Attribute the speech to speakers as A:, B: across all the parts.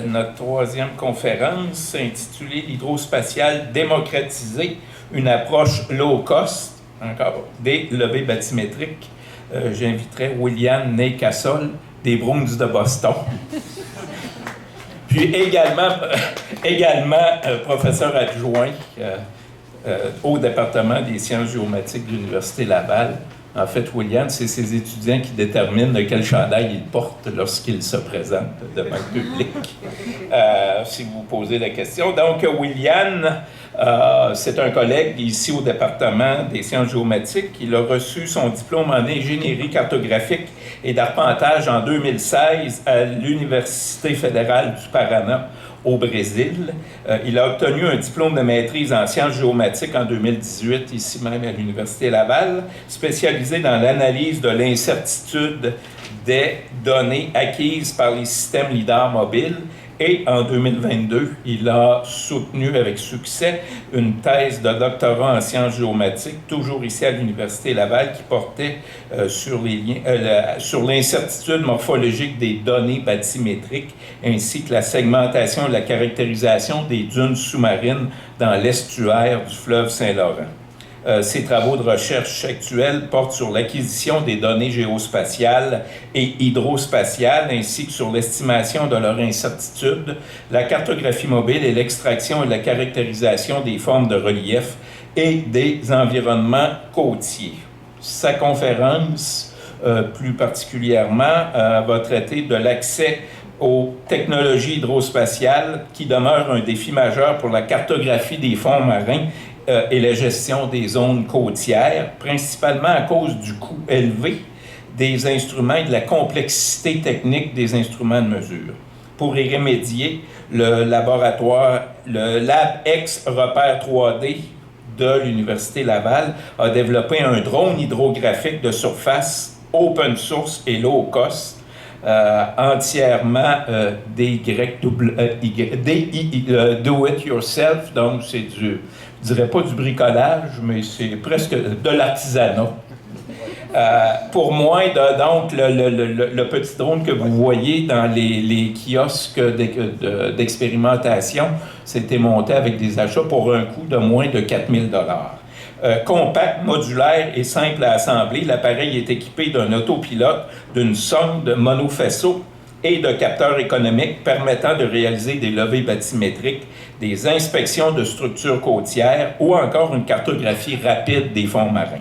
A: notre troisième conférence intitulée L'hydrospatial démocratisé, une approche low cost, encore des levées bathymétriques. J'inviterai William Ney-Cassol des Bruins de Boston. Puis également professeur adjoint au département des sciences géomatiques de l'Université Laval. En fait, William, c'est ses étudiants qui déterminent de quel chandail ils portent lorsqu'ils se présentent devant le public, si vous posez la question. Donc, William, c'est un collègue ici au département des sciences géomatiques. Il a reçu son diplôme en ingénierie cartographique et d'arpentage en 2016 à l'Université fédérale du Paraná au Brésil. Il a obtenu un diplôme de maîtrise en sciences géomatiques en 2018, ici même à l'Université Laval, spécialisé dans l'analyse de l'incertitude des données acquises par les systèmes lidar mobiles. Et en 2022, il a soutenu avec succès une thèse de doctorat en sciences géomatiques, toujours ici à l'Université Laval, qui portait sur l'incertitude morphologique des données bathymétriques, ainsi que la segmentation et la caractérisation des dunes sous-marines dans l'estuaire du fleuve Saint-Laurent. Ses travaux de recherche actuels portent sur l'acquisition des données géospatiales et hydrospatiales, ainsi que sur l'estimation de leur incertitude, la cartographie mobile et l'extraction et la caractérisation des formes de relief et des environnements côtiers. Sa conférence, plus particulièrement, va traiter de l'accès aux technologies hydrospatiales qui demeurent un défi majeur pour la cartographie des fonds marins et la gestion des zones côtières, principalement à cause du coût élevé des instruments et de la complexité technique des instruments de mesure. Pour y remédier, le LabX Repère 3D de l'Université Laval a développé un drone hydrographique de surface open source et low cost, entièrement do it yourself, donc c'est je dirais pas du bricolage, mais c'est presque de l'artisanat. Pour moins donc le petit drone que vous voyez dans les kiosques d'expérimentation, c'était monté avec des achats pour un coût de moins de 4 000 $. Compact, modulaire et simple à assembler, l'appareil est équipé d'un autopilote, d'une sonde monofaisceau et de capteurs économiques permettant de réaliser des levées bathymétriques, des inspections de structures côtières ou encore une cartographie rapide des fonds marins.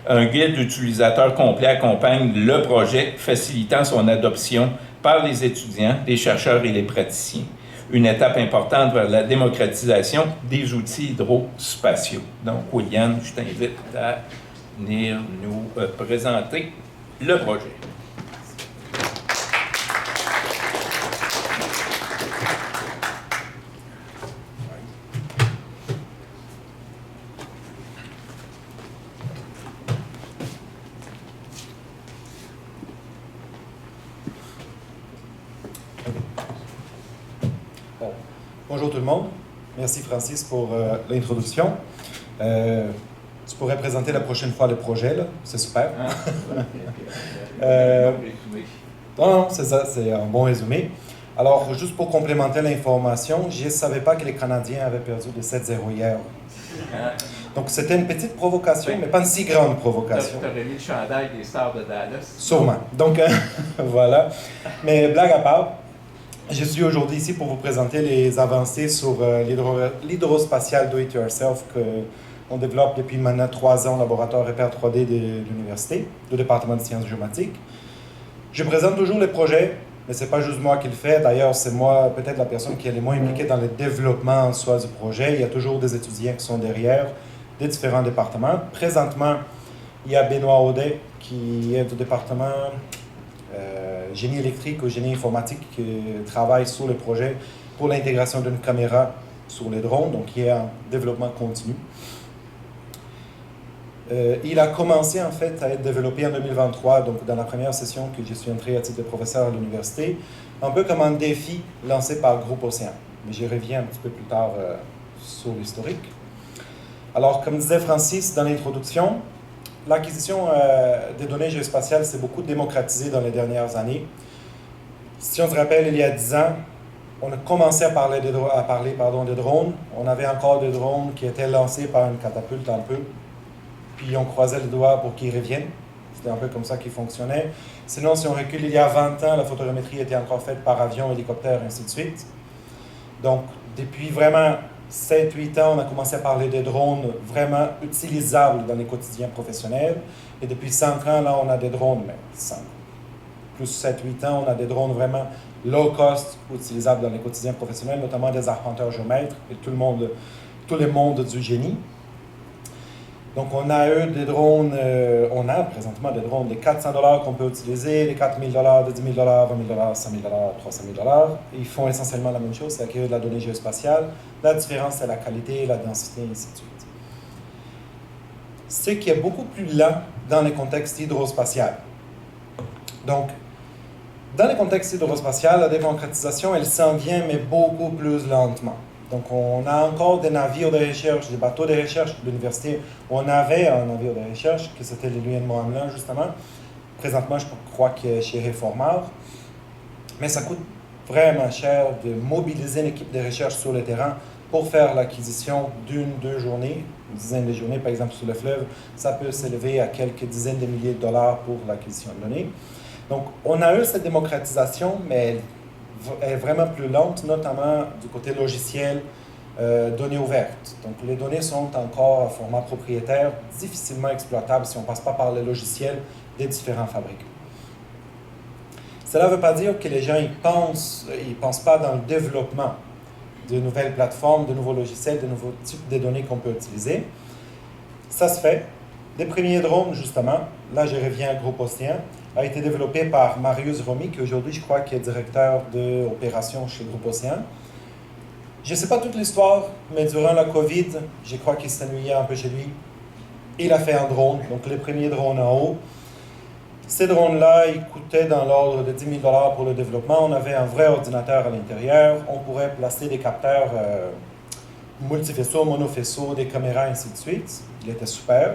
A: Un guide utilisateur complet accompagne le projet, facilitant son adoption par les étudiants, les chercheurs et les praticiens. Une étape importante vers la démocratisation des outils hydrospatiaux. Donc, William, je t'invite à venir nous présenter le projet.
B: Bonjour tout le monde. Merci Francis pour l'introduction. Tu pourrais présenter la prochaine fois le projet, là. C'est super. Non, c'est ça, c'est un bon résumé. Alors, juste pour complémenter l'information, je ne savais pas que les Canadiens avaient perdu de 7-0 hier. Donc, c'était une petite provocation, mais pas une si grande provocation.
A: Tu aurais mis le chandail des Stars de Dallas.
B: Sûrement. Donc, voilà. Mais blague à part, je suis aujourd'hui ici pour vous présenter les avancées sur l'hydrospatial do-it-yourself qu'on développe depuis maintenant 3 ans au laboratoire Repère 3D de l'université, du département de sciences géomatiques. Je présente toujours les projets, mais ce n'est pas juste moi qui le fais. D'ailleurs, c'est moi peut-être la personne qui est le moins impliquée dans le développement en soi du projet. Il y a toujours des étudiants qui sont derrière, des différents départements. Présentement, il y a Benoît Audet qui est du département génie électrique ou génie informatique qui travaille sur le projet pour l'intégration d'une caméra sur les drones, donc qui est en développement continu. Il a commencé en fait à être développé en 2023, donc dans la première session que je suis entré à titre de professeur à l'université, un peu comme un défi lancé par Groupe Océan. Mais j'y reviens un petit peu plus tard sur l'historique. Alors, comme disait Francis dans l'introduction, l'acquisition des données géospatiales s'est beaucoup démocratisée dans les dernières années. Si on se rappelle, il y a 10 ans, on a commencé à parler de drones. On avait encore des drones qui étaient lancés par une catapulte un peu, puis on croisait les doigts pour qu'ils reviennent. C'était un peu comme ça qu'ils fonctionnaient. Sinon, si on recule il y a 20 ans, la photogrammétrie était encore faite par avion, hélicoptère, ainsi de suite. Donc, depuis vraiment 7-8 ans, on a commencé à parler de drones vraiment utilisables dans les quotidiens professionnels. Et depuis 5 ans, là, on a des drones, mais 5, plus 7-8 ans, on a des drones vraiment low cost, utilisables dans les quotidiens professionnels, notamment des arpenteurs géomètres et tous les mondes du génie. Donc, on a on a présentement des drones de 400 $ qu'on peut utiliser, les 4 000 $, de 10 000 $, 20 000 $, 5 000 $, 300 000 $. Ils font essentiellement la même chose, c'est acquérir de la donnée géospatiale. La différence, c'est la qualité, la densité, et ainsi de suite. Ce qui est beaucoup plus lent dans les contextes hydrospatials. Donc, dans les contextes hydrospatials, la démocratisation, elle s'en vient, mais beaucoup plus lentement. Donc, on a encore des navires de recherche, des bateaux de recherche de l'université. On avait un navire de recherche, que c'était l'Illuyen Mohamelin, justement. Présentement, je crois qu'il est chez Réformar. Mais ça coûte vraiment cher de mobiliser une équipe de recherche sur le terrain pour faire l'acquisition d'une journées, une dizaine de journées, par exemple, sur le fleuve. Ça peut s'élever à quelques dizaines de milliers de dollars pour l'acquisition de données. Donc, on a eu cette démocratisation, mais elle est vraiment plus lente, notamment du côté logiciel, données ouvertes. Donc, les données sont encore en format propriétaire, difficilement exploitables si on ne passe pas par les logiciels des différents fabricants. Cela ne veut pas dire que les gens ils pensent pas dans le développement de nouvelles plateformes, de nouveaux logiciels, de nouveaux types de données qu'on peut utiliser. Ça se fait. Les premiers drones, justement, là je reviens à Groupe Océan, a été développé par Marius Romy, qui aujourd'hui, je crois, qui est directeur d'opération chez Groupe Océan. Je ne sais pas toute l'histoire, mais durant la COVID, je crois qu'il s'ennuyait un peu chez lui. Il a fait un drone, donc les premiers drones en haut. Ces drones-là, ils coûtaient dans l'ordre de 10 000 $ pour le développement. On avait un vrai ordinateur à l'intérieur. On pourrait placer des capteurs multifaisceaux, monofaisceaux, des caméras, ainsi de suite. Il était super.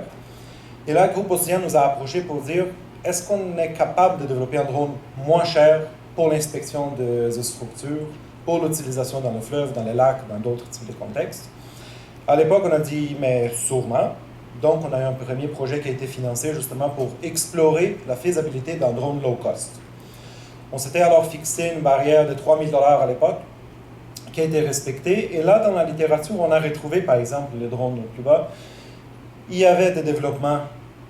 B: Et là, Groupe Océan nous a approchés pour dire est-ce qu'on est capable de développer un drone moins cher pour l'inspection des structures, pour l'utilisation dans le fleuve, dans les lacs, dans d'autres types de contextes? À l'époque, on a dit mais sûrement. Donc, on a eu un premier projet qui a été financé justement pour explorer la faisabilité d'un drone low cost. On s'était alors fixé une barrière de 3 000 $ à l'époque, qui a été respectée. Et là, dans la littérature, on a retrouvé, par exemple, les drones plus bas. Il y avait des développements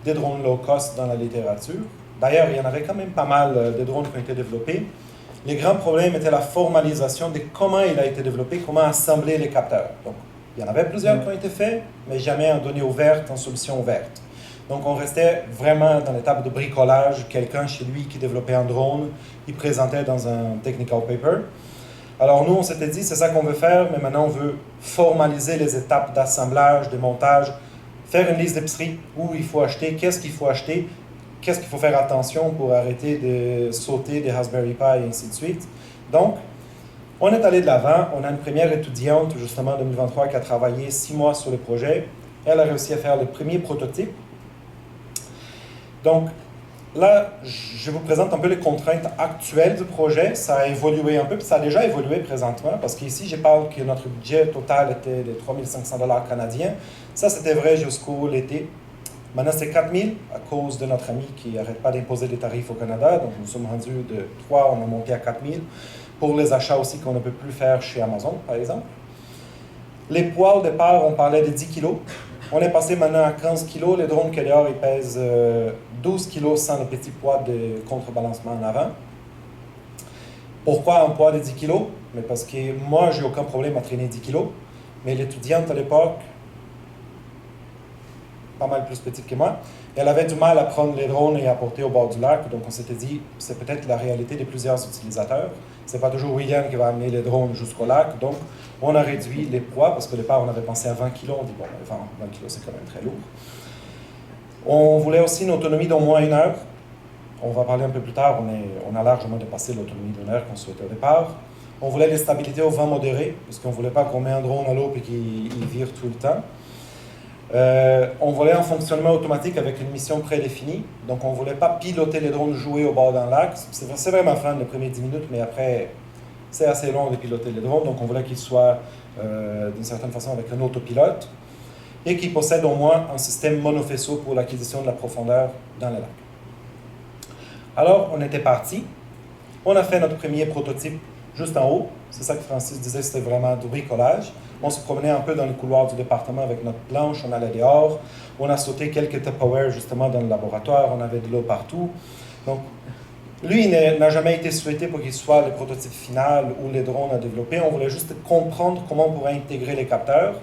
B: des drones low cost dans la littérature. D'ailleurs, il y en avait quand même pas mal de drones qui ont été développés. Les grands problèmes étaient la formalisation de comment il a été développé, comment assembler les capteurs. Donc, il y en avait plusieurs qui ont été faits, mais jamais en données ouvertes, en solution ouverte. Donc, on restait vraiment dans l'étape de bricolage. Quelqu'un chez lui qui développait un drone, il présentait dans un technical paper. Alors, nous, on s'était dit, c'est ça qu'on veut faire, mais maintenant, on veut formaliser les étapes d'assemblage, de montage, faire une liste d'épicerie où il faut acheter, qu'est-ce qu'il faut acheter, qu'est-ce qu'il faut faire attention pour arrêter de sauter des Raspberry Pi et ainsi de suite. Donc, on est allé de l'avant. On a une première étudiante, justement, en 2023, qui a travaillé 6 mois sur le projet. Elle a réussi à faire le premier prototype. Donc, là, je vous présente un peu les contraintes actuelles du projet. Ça a évolué un peu, puis ça a déjà évolué présentement, parce qu'ici, je parle que notre budget total était de 3 500 $ canadiens. Ça, c'était vrai jusqu'au l'été. Maintenant, c'est 4 000 à cause de notre ami qui n'arrête pas d'imposer des tarifs au Canada. Donc, nous sommes rendus de 3, on a monté à 4 000. Pour les achats aussi qu'on ne peut plus faire chez Amazon, par exemple. Les poids, au départ, on parlait de 10 kg. On est passé maintenant à 15 kg. Les drones qu'il y a, ils pèsent 12 kg sans le petit poids de contrebalancement en avant. Pourquoi un poids de 10 kg? Mais parce que moi, j'ai aucun problème à traîner 10 kg. Mais l'étudiante à l'époque, pas mal plus petite que moi, elle avait du mal à prendre les drones et à porter au bord du lac. Donc, on s'était dit, c'est peut-être la réalité de plusieurs utilisateurs. C'est pas toujours William qui va amener les drones jusqu'au lac. Donc, on a réduit les poids parce qu'au départ, on avait pensé à 20 kg. On dit, bon, 20 kg, c'est quand même très lourd. On voulait aussi une autonomie d'au moins 1 heure. On va parler un peu plus tard. On a largement dépassé l'autonomie d'1 heure qu'on souhaitait au départ. On voulait les stabilités au vent modéré parce qu'on ne voulait pas qu'on mette un drone à l'eau et qu'il vire tout le temps. On voulait un fonctionnement automatique avec une mission prédéfinie. Donc, on ne voulait pas piloter les drones jouer au bord d'un lac. C'est vraiment fun les premières 10 minutes, mais après, c'est assez long de piloter les drones, donc on voulait qu'il soit d'une certaine façon avec un autopilote et qu'il possède au moins un système monofaisceau pour l'acquisition de la profondeur dans le lac. Alors, on était parti. On a fait notre premier prototype juste en haut. C'est ça que Francis disait, c'était vraiment du bricolage. On se promenait un peu dans le couloir du département avec notre planche, on allait dehors. On a sauté quelques Tupperware justement dans le laboratoire, on avait de l'eau partout. Donc, lui, il n'a jamais été souhaité pour qu'il soit le prototype final ou les drones à développer. On voulait juste comprendre comment on pourrait intégrer les capteurs.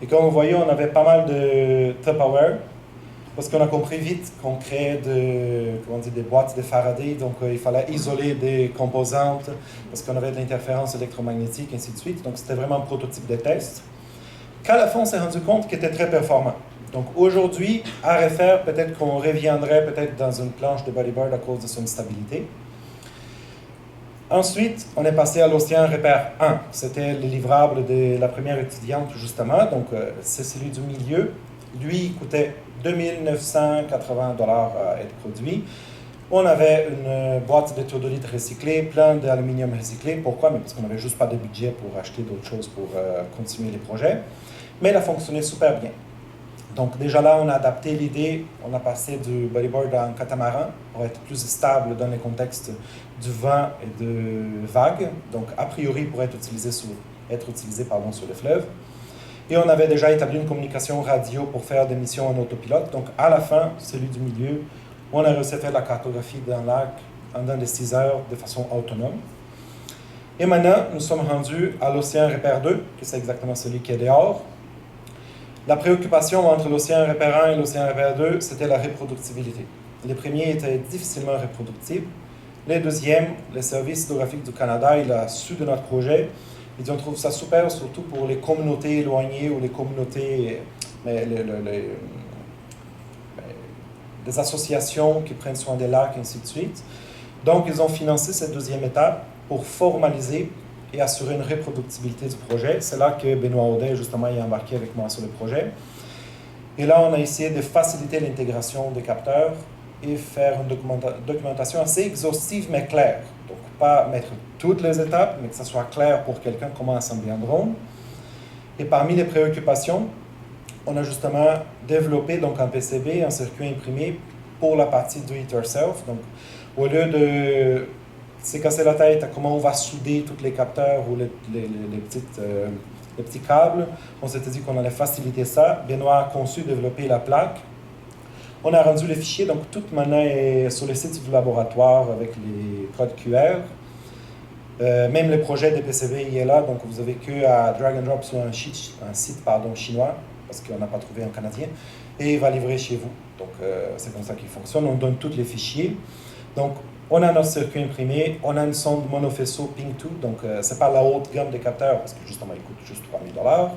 B: Et comme vous voyez, on avait pas mal de Tupperware, parce qu'on a compris vite qu'on créait des boîtes de Faraday, donc il fallait isoler des composantes, parce qu'on avait de l'interférence électromagnétique, ainsi de suite. Donc c'était vraiment un prototype de test. Qu'à la fin, on s'est rendu compte qu'il était très performant. Donc aujourd'hui, à refaire, peut-être qu'on reviendrait peut-être dans une planche de bodyboard à cause de son stabilité. Ensuite, on est passé à l'Océan Repère 1. C'était le livrable de la première étudiante, justement. Donc, c'est celui du milieu. Lui, il coûtait 2 980 $ à être produit. On avait une boîte de théodolite recyclée, plein d'aluminium recyclé. Pourquoi? Mais parce qu'on n'avait juste pas de budget pour acheter d'autres choses pour continuer les projets. Mais elle a fonctionné super bien. Donc déjà là, on a adapté l'idée, on a passé du bodyboard en catamaran pour être plus stable dans le contexte du vent et de vagues. Donc a priori, pour être utilisé sur le fleuve. Et on avait déjà établi une communication radio pour faire des missions en autopilote. Donc à la fin, celui du milieu, on a réussi à faire la cartographie d'un lac en dans les 6 heures de façon autonome. Et maintenant, nous sommes rendus à l'Océan Repère 2, que c'est exactement celui qui est dehors. La préoccupation entre l'Océan Repère 1 et l'Océan Repère 2, c'était la reproductibilité. Les premiers étaient difficilement reproductibles. Les deuxièmes, le Service hydrographique du Canada, il a su de notre projet. Il dit on trouve ça super, surtout pour les communautés éloignées ou les communautés, des associations qui prennent soin des lacs, ainsi de suite. Donc, ils ont financé cette deuxième étape pour formaliser et assurer une reproductibilité du projet. C'est là que Benoît Audet, justement, est embarqué avec moi sur le projet. Et là, on a essayé de faciliter l'intégration des capteurs et faire une documentation assez exhaustive, mais claire. Donc, pas mettre toutes les étapes, mais que ça soit clair pour quelqu'un comment assembler un drone. Et parmi les préoccupations, on a justement développé donc un PCB, un circuit imprimé pour la partie do it yourself. Donc, au lieu de se casser la tête à comment on va souder tous les capteurs ou les petits câbles, on s'était dit qu'on allait faciliter ça. Benoît a conçu, développé la plaque. On a rendu les fichiers, donc tout maintenant est sur le site du laboratoire avec les codes QR. Même le projet des PCB il est là, donc vous avez qu'à drag and drop sur un site chinois, parce qu'on n'a pas trouvé un canadien, et il va livrer chez vous. Donc c'est comme ça qu'il fonctionne, on donne tous les fichiers. Donc on a notre circuit imprimé, on a une sonde monofaisceau Ping2, donc c'est pas la haute gamme des capteurs, parce que justement il coûte juste 3 000 $.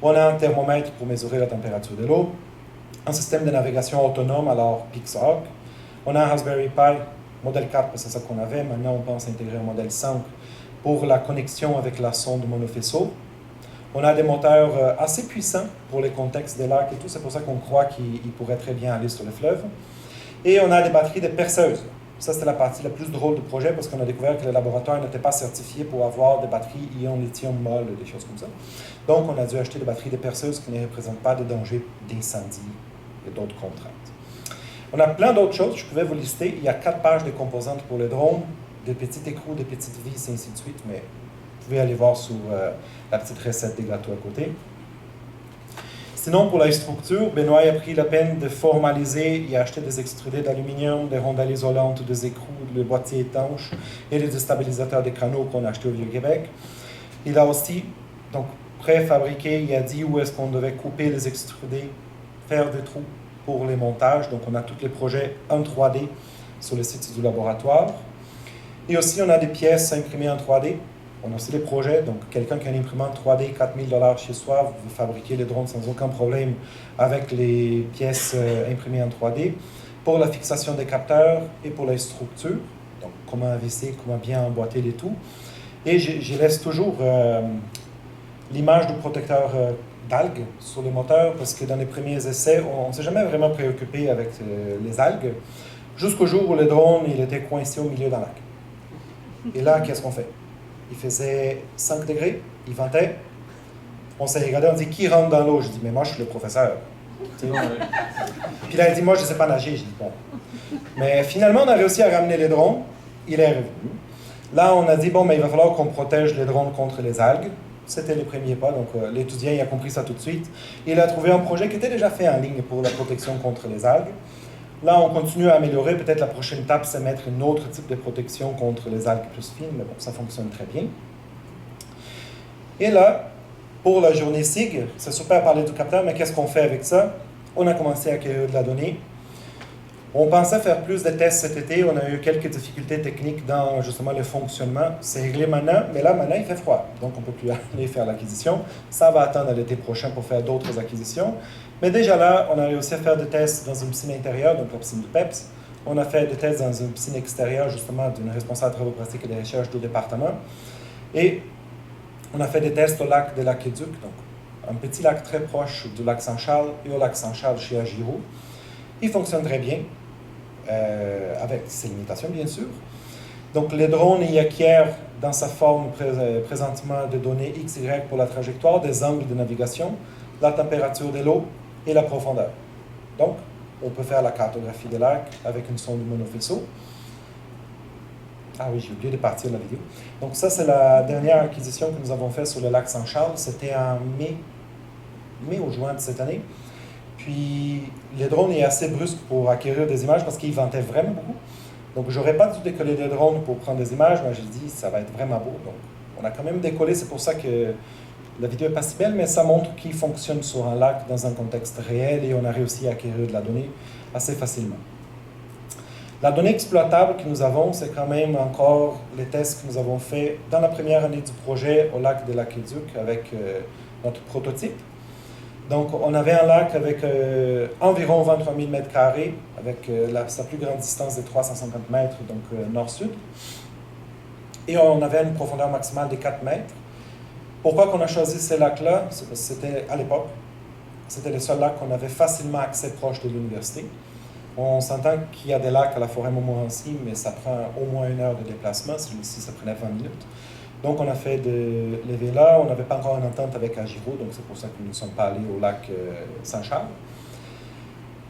B: On a un thermomètre pour mesurer la température de l'eau, un système de navigation autonome, alors Pixhawk. On a un Raspberry Pi, modèle 4, c'est ça qu'on avait. Maintenant, on pense intégrer un modèle 5 pour la connexion avec la sonde monofaisceau. On a des moteurs assez puissants pour les contextes des lacs et tout. C'est pour ça qu'on croit qu'ils pourraient très bien aller sur le fleuve. Et on a des batteries de perceuses. Ça, c'était la partie la plus drôle du projet parce qu'on a découvert que le laboratoire n'était pas certifié pour avoir des batteries ion lithium molle, des choses comme ça. Donc, on a dû acheter des batteries de perceuses qui ne représentent pas de danger d'incendie et d'autres contraintes. On a plein d'autres choses, je pouvais vous lister. Il y a 4 pages de composantes pour le drone, des petits écrous, des petites vis, et ainsi de suite, mais vous pouvez aller voir sur la petite recette des gâteaux à côté. Sinon, pour la structure, Benoît a pris la peine de formaliser, il a acheté des extrudés d'aluminium, des rondelles isolantes, des écrous, des boîtiers étanches et des stabilisateurs de canaux qu'on a achetés au Vieux-Québec. Il a aussi, donc, préfabriqué, il a dit où est-ce qu'on devait couper les extrudés, faire des trous pour les montages. Donc, on a tous les projets en 3D sur le site du laboratoire. Et aussi, on a des pièces imprimées en 3D. On a aussi des projets. Donc, quelqu'un qui a une imprimante 3D, 4 000 $ chez soi, vous pouvez fabriquer les drones sans aucun problème avec les pièces imprimées en 3D. Pour la fixation des capteurs et pour les structures. Donc, comment investir, comment bien emboîter les tout. Et je laisse toujours l'image du protecteur d'algues sur le moteur, parce que dans les premiers essais, on ne s'est jamais vraiment préoccupé avec les algues, jusqu'au jour où le drone il était coincé au milieu d'un lac. Et là, qu'est-ce qu'on fait? il faisait 5 degrés, il ventait. On s'est regardé, on dit, qui rentre dans l'eau? Je dis, mais moi, je suis le professeur. Puis là, il dit, moi, je ne sais pas nager. Je dis, bon. Mais finalement, on a réussi à ramener les drones. Il est revenu. Là, on a dit, bon, mais il va falloir qu'on protège les drones contre les algues. C'était les premiers pas, donc l'étudiant il a compris ça tout de suite. Il a trouvé un projet qui était déjà fait en ligne pour la protection contre les algues. Là, on continue à améliorer. Peut-être la prochaine étape, c'est mettre un autre type de protection contre les algues plus fines, mais bon, ça fonctionne très bien. Et là, pour la journée SIG, c'est super parler du capteur, mais qu'est-ce qu'on fait avec ça? On a commencé à acquérir de la donnée. On pensait faire plus de tests cet été. On a eu quelques difficultés techniques dans justement le fonctionnement. C'est réglé maintenant, mais là, maintenant, il fait froid. Donc, on ne peut plus aller faire l'acquisition. Ça va attendre l'été prochain pour faire d'autres acquisitions. Mais déjà là, on a réussi à faire des tests dans une piscine intérieure, donc la piscine du PEPS. On a fait des tests dans une piscine extérieure, justement, d'une responsable de travaux pratiques et de recherche du département. Et on a fait des tests au lac de l'Aqueduc, donc un petit lac très proche du lac Saint-Charles et au lac Saint-Charles chez Agiro. Il fonctionne très bien. Avec ses limitations, bien sûr. Donc, le drone, il acquiert dans sa forme présentement de données XY pour la trajectoire, des angles de navigation, la température de l'eau et la profondeur. Donc, on peut faire la cartographie des lacs avec une sonde monofaisceau. Ah oui, j'ai oublié de partir de la vidéo. Donc, ça, c'est la dernière acquisition que nous avons faite sur le lac Saint-Charles. C'était en mai ou juin de cette année. Puis, le drone est assez brusque pour acquérir des images parce qu'il ventait vraiment beaucoup. Donc, j'aurais pas dû décoller le drone pour prendre des images, mais j'ai dit, ça va être vraiment beau. Donc, on a quand même décollé, c'est pour ça que la vidéo n'est pas si belle, mais ça montre qu'il fonctionne sur un lac dans un contexte réel et on a réussi à acquérir de la donnée assez facilement. La donnée exploitable que nous avons, c'est quand même encore les tests que nous avons faits dans la première année du projet au lac de l'Aqueduc avec notre prototype. Donc, on avait un lac avec environ 23 000 m², avec sa plus grande distance de 350 mètres, donc nord-sud. Et on avait une profondeur maximale de 4 mètres. Pourquoi qu'on a choisi ces lacs-là? C'était, à l'époque, c'était le seul lac qu'on avait facilement accès proche de l'université. On s'entend qu'il y a des lacs à la forêt Montmorency, mais ça prend au moins 1 heure de déplacement. Celui-ci, ça prenait 20 minutes. Donc, on a fait de lever là. On n'avait pas encore une entente avec Agiro, donc c'est pour ça que nous ne sommes pas allés au lac Saint-Charles.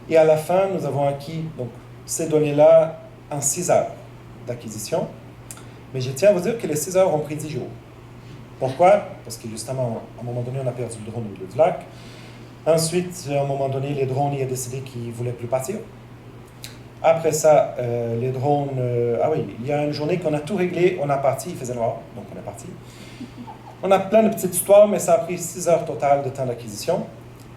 B: Et à la fin, nous avons acquis donc, ces données-là en 6 heures d'acquisition. Mais je tiens à vous dire que les 6 heures ont pris 10 jours. Pourquoi? Parce que justement, à un moment donné, on a perdu le drone au milieu du lac. Ensuite, à un moment donné, les drones, il a décidé qu'ils ne voulaient plus partir. Après ça, les drones... ah oui, il y a une journée qu'on a tout réglé, on a parti, il faisait noir, donc on est parti. On a plein de petites histoires, mais ça a pris 6 heures totales de temps d'acquisition.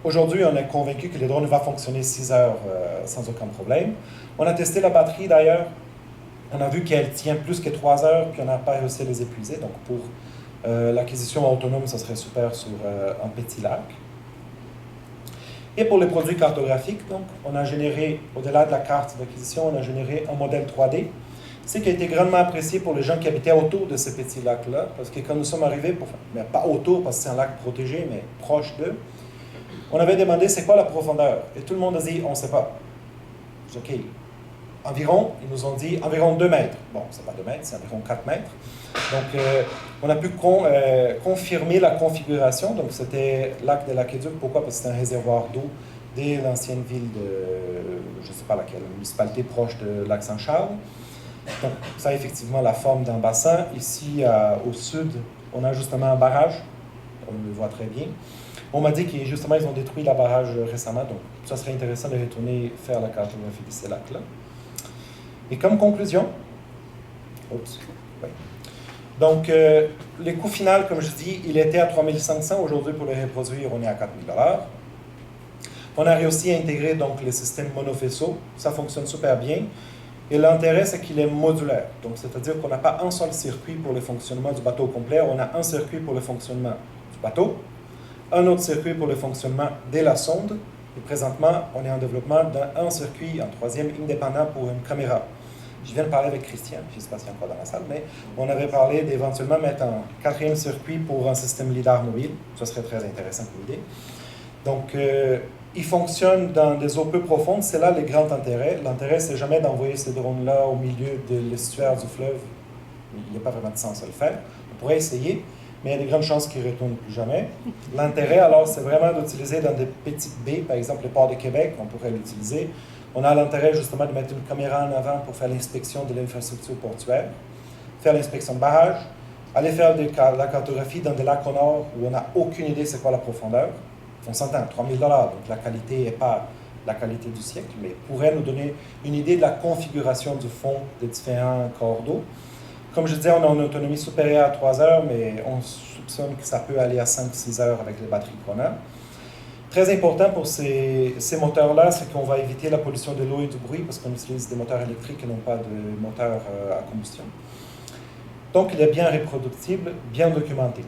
B: Aujourd'hui, on est convaincu que le drone va fonctionner 6 heures sans aucun problème. On a testé la batterie d'ailleurs. On a vu qu'elle tient plus que 3 heures, puis on n'a pas réussi à les épuiser. Donc pour l'acquisition autonome, ça serait super sur un petit lac. Et pour les produits cartographiques, donc, on a généré, au-delà de la carte d'acquisition, on a généré un modèle 3D. Ce qui a été grandement apprécié pour les gens qui habitaient autour de ces petits lacs-là, parce que quand nous sommes arrivés, mais pas autour parce que c'est un lac protégé, mais proche d'eux, on avait demandé c'est quoi la profondeur. Et tout le monde a dit on ne sait pas. Je dis, OK. Environ, ils nous ont dit environ 2 mètres. Bon, c'est pas 2 mètres, c'est environ 4 mètres. Donc, on a pu confirmer la configuration. Donc, c'était lac de l'Aqueduc. Pourquoi? Parce que c'est un réservoir d'eau dès l'ancienne ville de, je ne sais pas laquelle, municipalité proche de lac Saint-Charles. Donc, ça a effectivement la forme d'un bassin. Ici, au sud, on a justement un barrage. On le voit très bien. On m'a dit qu'ils justement, ils ont détruit le barrage récemment. Donc, ça serait intéressant de retourner faire la cartographie de ces lacs-là. Et comme conclusion, donc, le coût final, comme je dis, il était à 3 500. Aujourd'hui, pour le reproduire, on est à 4 000 $. On a réussi à intégrer donc, le système monofaisceau. Ça fonctionne super bien. Et l'intérêt, c'est qu'il est modulaire. Donc, c'est-à-dire qu'on n'a pas un seul circuit pour le fonctionnement du bateau complet. On a un circuit pour le fonctionnement du bateau, un autre circuit pour le fonctionnement de la sonde. Et présentement, on est en développement d'un circuit, un troisième indépendant pour une caméra. Je viens de parler avec Christian, je ne sais pas s'il est encore dans la salle, mais on avait parlé d'éventuellement mettre un 4e circuit pour un système LIDAR mobile. Ça serait très intéressant comme idée. Donc, il fonctionne dans des eaux peu profondes. C'est là le grand intérêt. L'intérêt, c'est jamais d'envoyer ces drones-là au milieu de l'estuaire du fleuve. Il n'y a pas vraiment de sens à le faire. On pourrait essayer, mais il y a de grandes chances qu'il ne retourne plus jamais. L'intérêt, alors, c'est vraiment d'utiliser dans des petites baies, par exemple le port de Québec, on pourrait l'utiliser. On a l'intérêt justement de mettre une caméra en avant pour faire l'inspection de l'infrastructure portuaire, faire l'inspection de barrage, aller faire la cartographie dans des lacs au nord où on n'a aucune idée c'est quoi la profondeur. On s'entend, 3 000 $, donc la qualité n'est pas la qualité du siècle, mais pourrait nous donner une idée de la configuration du fond des différents corps d'eau. Comme je disais, on a une autonomie supérieure à 3 heures, mais on soupçonne que ça peut aller à 5-6 heures avec les batteries qu'on a. Très important pour ces moteurs-là, c'est qu'on va éviter la pollution de l'eau et du bruit parce qu'on utilise des moteurs électriques et non pas de moteurs à combustion. Donc, il est bien reproductible, bien documenté.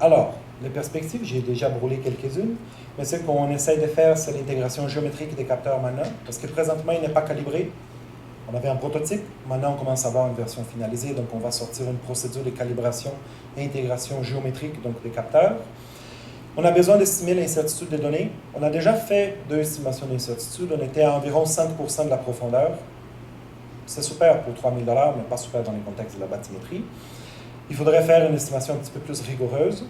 B: Alors, les perspectives, j'ai déjà brûlé quelques-unes, mais ce qu'on essaye de faire, c'est l'intégration géométrique des capteurs maintenant, parce que présentement, il n'est pas calibré. On avait un prototype, maintenant on commence à avoir une version finalisée, donc on va sortir une procédure de calibration et intégration géométrique donc des capteurs. On a besoin d'estimer l'incertitude des données. On a déjà fait 2 estimations d'incertitude. On était à environ 5% de la profondeur. C'est super pour 3 000 $, mais pas super dans le contexte de la bathymétrie. Il faudrait faire une estimation un petit peu plus rigoureuse.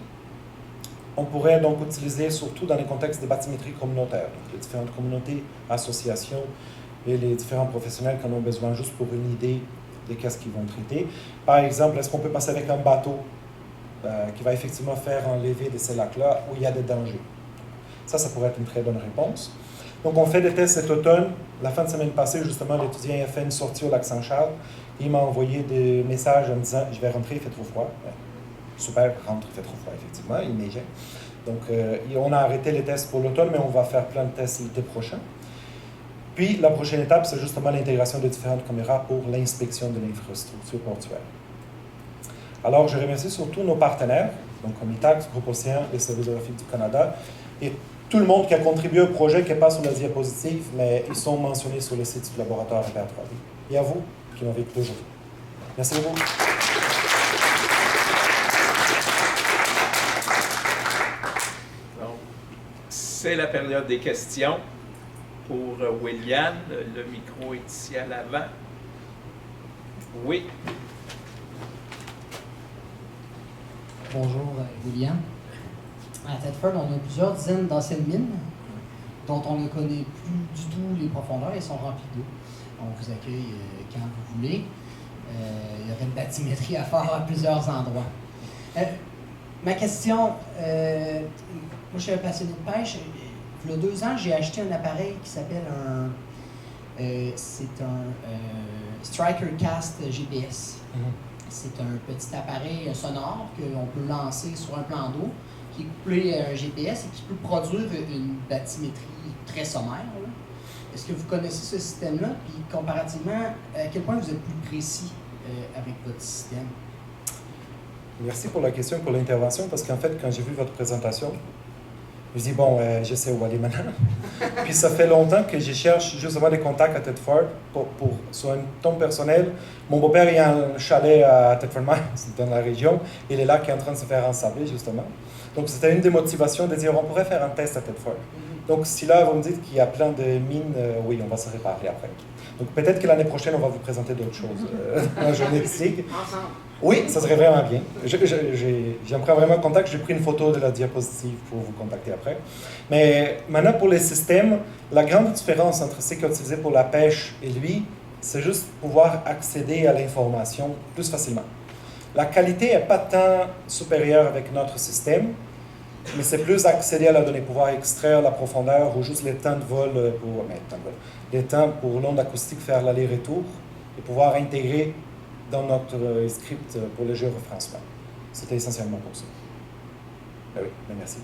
B: On pourrait donc utiliser, surtout dans les contextes de bathymétrie communautaire, donc les différentes communautés, associations et les différents professionnels qui en ont besoin juste pour une idée de qu'est-ce qu'ils vont traiter. Par exemple, est-ce qu'on peut passer avec un bateau qui va effectivement faire enlever de ces lacs-là où il y a des dangers. Ça pourrait être une très bonne réponse. Donc, on fait des tests cet automne. La fin de semaine passée, justement, l'étudiant a fait une sortie au lac Saint-Charles. Il m'a envoyé des messages en me disant « Je vais rentrer, il fait trop froid. » Super, rentre, il fait trop froid, effectivement, il neigeait. Donc, on a arrêté les tests pour l'automne, mais on va faire plein de tests l'été prochain. Puis, la prochaine étape, c'est justement l'intégration des différentes caméras pour l'inspection de l'infrastructure portuaire. Alors, je remercie surtout nos partenaires, donc Comitax, Groupe Océan, les Services géographiques du Canada, et tout le monde qui a contribué au projet, qui n'est pas sur la diapositive, mais ils sont mentionnés sur le site du laboratoire Repère 3D. Et à vous qui m'avez écouté aujourd'hui. Merci beaucoup.
A: C'est la période des questions pour William. Le micro est ici à l'avant. Oui.
C: Bonjour, William. À Thetford, on a plusieurs dizaines d'anciennes mines dont on ne connaît plus du tout les profondeurs. Elles sont remplies d'eau. On vous accueille quand vous voulez. Il y aurait une bathymétrie à faire à plusieurs endroits. Ma question, moi je suis un passionné de pêche. Il y a 2 ans, j'ai acheté un appareil qui s'appelle c'est un Striker Cast GPS. C'est un petit appareil sonore qu'on peut lancer sur un plan d'eau, qui est couplé à un GPS et qui peut produire une bathymétrie très sommaire. Est-ce que vous connaissez ce système-là? Puis comparativement, à quel point vous êtes plus précis avec votre système?
B: Merci pour la question, pour l'intervention, parce qu'en fait, quand j'ai vu votre présentation, je me dis, bon, je sais où aller maintenant. Puis ça fait longtemps que je cherche justement des contacts à Thetford sur un ton personnel. Mon beau-père il a un chalet à Thetford Mines, dans la région. Il est là qui est en train de se faire ensabler, justement. Donc c'était une des motivations de dire, on pourrait faire un test à Thetford. Donc si là, vous me dites qu'il y a plein de mines, oui, on va se réparer après. Donc peut-être que l'année prochaine, on va vous présenter d'autres choses en journalistique.
C: Ensemble.
B: Oui, ça serait vraiment bien. J'aimerais vraiment contact. J'ai pris une photo de la diapositive pour vous contacter après. Mais maintenant, pour les systèmes, la grande différence entre ce qui est utilisé pour la pêche et lui, c'est juste pouvoir accéder à l'information plus facilement. La qualité n'est pas tant supérieure avec notre système, mais c'est plus accéder à la donnée, pouvoir extraire la profondeur ou juste les temps de vol les temps pour l'onde acoustique, faire l'aller-retour et pouvoir intégrer dans notre script pour le géoréférencement. C'était essentiellement pour ça. Ben oui, ben merci.